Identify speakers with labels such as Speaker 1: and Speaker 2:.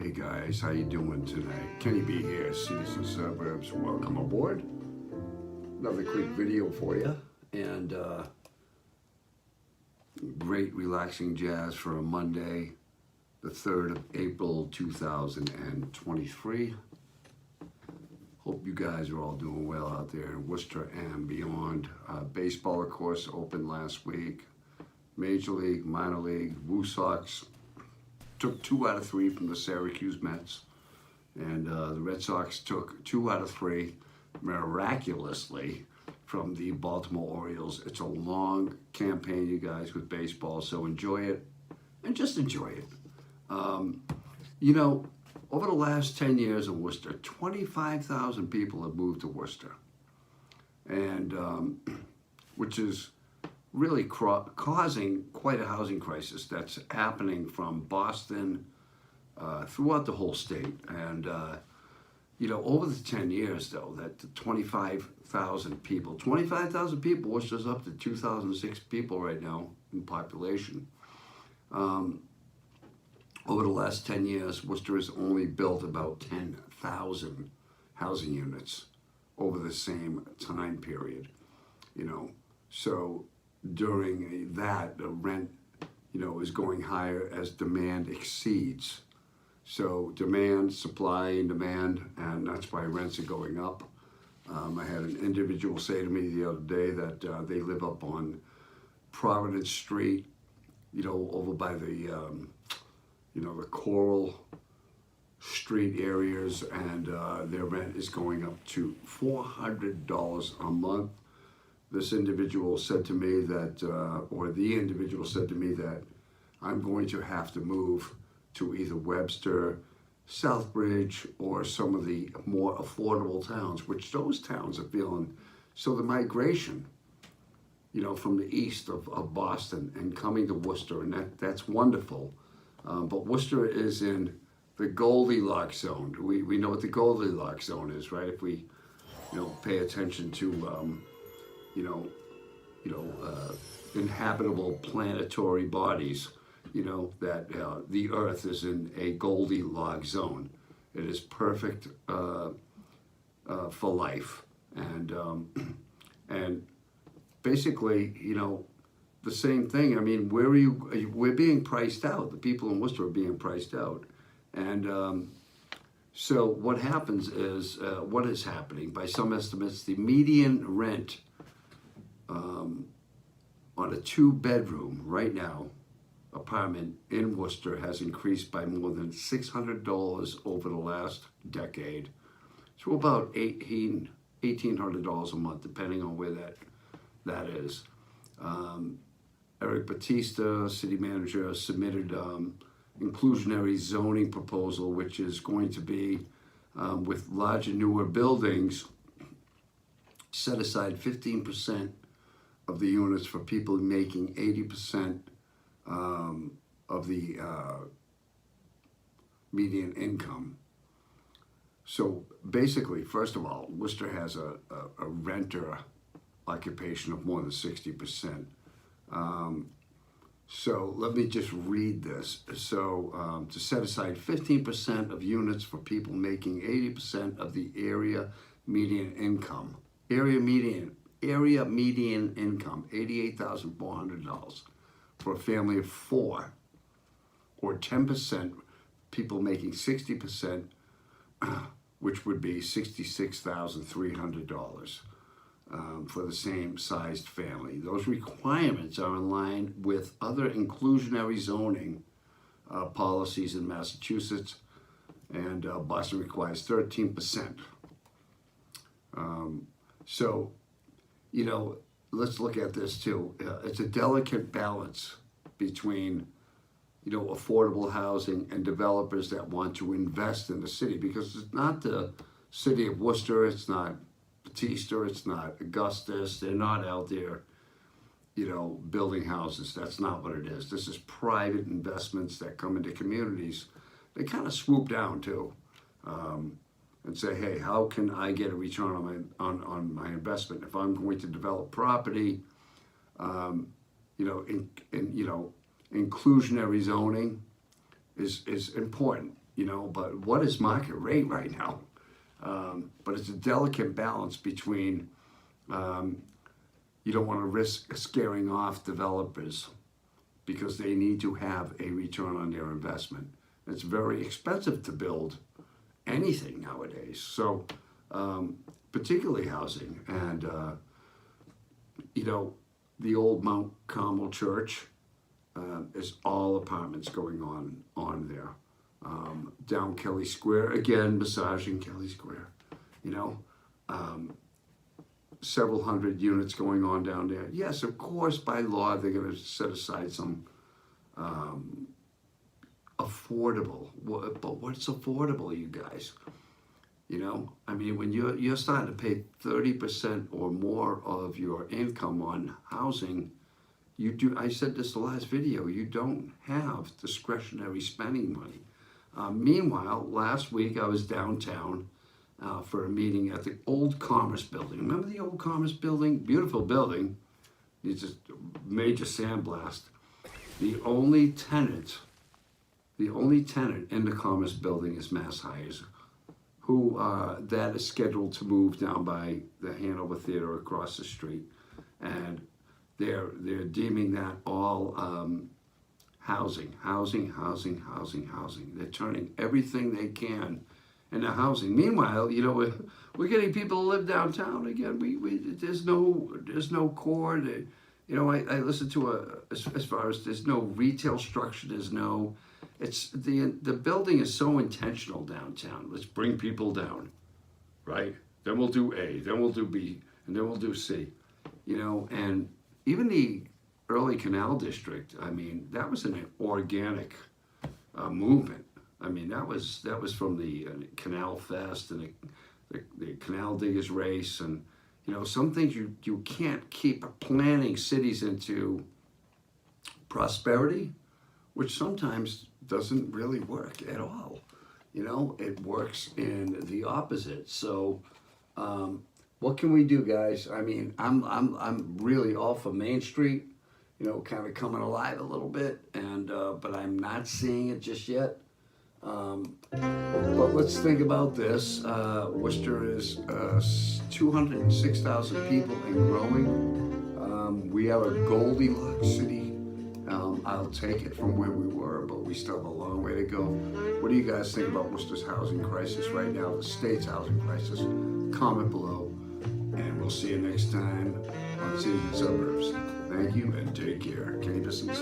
Speaker 1: Hey guys, how you doing tonight? Kenny B here, Citizen Suburbs. Welcome aboard. Another quick video for you, and great relaxing jazz for a Monday, the 3rd of April 2023. Hope you guys are all doing well out there in Worcester and beyond. Baseball, of course, opened last week. Major League, Minor League, Woo Sox took 2 out of 3 from the Syracuse Mets, and the Red Sox took 2 out of 3 miraculously from the Baltimore Orioles. It's a long campaign, you guys, with baseball, so enjoy it, and just enjoy it. You know, over the last 10 years in Worcester, 25,000 people have moved to Worcester, and which is really causing quite a housing crisis that's happening from Boston throughout the whole state. And, you know, over the 10 years, though, that the 25,000 people, Worcester's up to 2,006 people right now in population. Over the last 10 years, Worcester has only built about 10,000 housing units over the same time period, you know. So during that, the rent, you know, is going higher as demand exceeds. So demand, supply and demand, and that's why rents are going up. I had an individual say to me the other day that they live up on Providence Street, you know, over by the, you know, the Coral Street areas, and their rent is going up to $400 a month. This individual said to me that, or the individual said to me that I'm going to have to move to either Webster, Southbridge, or some of the more affordable towns, which those towns are feeling. So the migration, you know, from the east of Boston and coming to Worcester, and that's wonderful. But Worcester is in the Goldilocks zone. We know what the Goldilocks zone is, right? If we, you know, pay attention to, inhabitable planetary bodies, you know, that the Earth is in a Goldilocks zone. It is perfect for life, and basically, you know, the same thing. I mean, we're being priced out. The people in Worcester are being priced out, and so what happens is, what is happening? By some estimates, the median rent on a 2-bedroom right now apartment in Worcester has increased by more than $600 over the last decade to about $1,800 a month, depending on where that is. Eric Batista, city manager, submitted inclusionary zoning proposal, which is going to be with larger, newer buildings, set aside 15% of the units for people making 80% of the median income. So basically, first of all, Worcester has a renter occupation of more than 60%. So let me just read this. So to set aside 15% of units for people making 80% of the area median income. Area median income, $88,400 for a family of 4, or 10% people making 60%, which would be $66,300 for the same sized family. Those requirements are in line with other inclusionary zoning policies in Massachusetts, and Boston requires 13%. So, you know, let's look at this too. It's a delicate balance between, you know, affordable housing and developers that want to invest in the city, because it's not the city of Worcester, it's not Batista, it's not Augustus. They're not out there, you know, building houses. That's not what it is. This is private investments that come into communities. They kind of swoop down too. And say, hey, how can I get a return on my investment if I'm going to develop property? You know, inclusionary zoning is important. you know, but what is market rate right now? But it's a delicate balance between you don't want to risk scaring off developers because they need to have a return on their investment. It's very expensive to build anything nowadays. So, particularly housing. And, you know, the old Mount Carmel Church is all apartments going on there. Down Kelly Square, again, massaging Kelly Square, you know. Several hundred units going on down there. Yes, of course, by law, they're going to set aside some affordable. But what's affordable, you guys? You know, I mean, when you're starting to pay 30% or more of your income on housing, you do. I said this the last video. You don't have discretionary spending money. Meanwhile, last week I was downtown for a meeting at the old Commerce Building. Remember the old Commerce Building? Beautiful building. It's just a major sandblast. The only tenant in the Commerce Building is Mass Hires, who that is scheduled to move down by the Hanover Theater across the street, and they're deeming that all housing. They're turning everything they can into housing. Meanwhile, you know, we're getting people to live downtown again. There's no core. You know, I listen to as far as there's no retail structure. There's no. It's the building is so intentional downtown. Let's bring people down, right? Then we'll do A, then we'll do B, and then we'll do C. You know, and even the early Canal District, I mean, that was an organic movement. I mean, that was from the Canal Fest and the Canal Diggers Race, and you know, some things you can't keep planning cities into prosperity, which sometimes doesn't really work at all. You know, it works in the opposite. So, what can we do, guys? I mean, I'm really all for Main Street. You know, kind of coming alive a little bit, and but I'm not seeing it just yet. But let's think about this. Worcester is 206,000 people and growing. We are a Goldilocks city. I'll take it from where we were, but we still have a long way to go. What do you guys think about Worcester's housing crisis right now, the state's housing crisis? Comment below, and we'll see you next time on Cities and Suburbs. Thank you and take care. Kenny Bisson's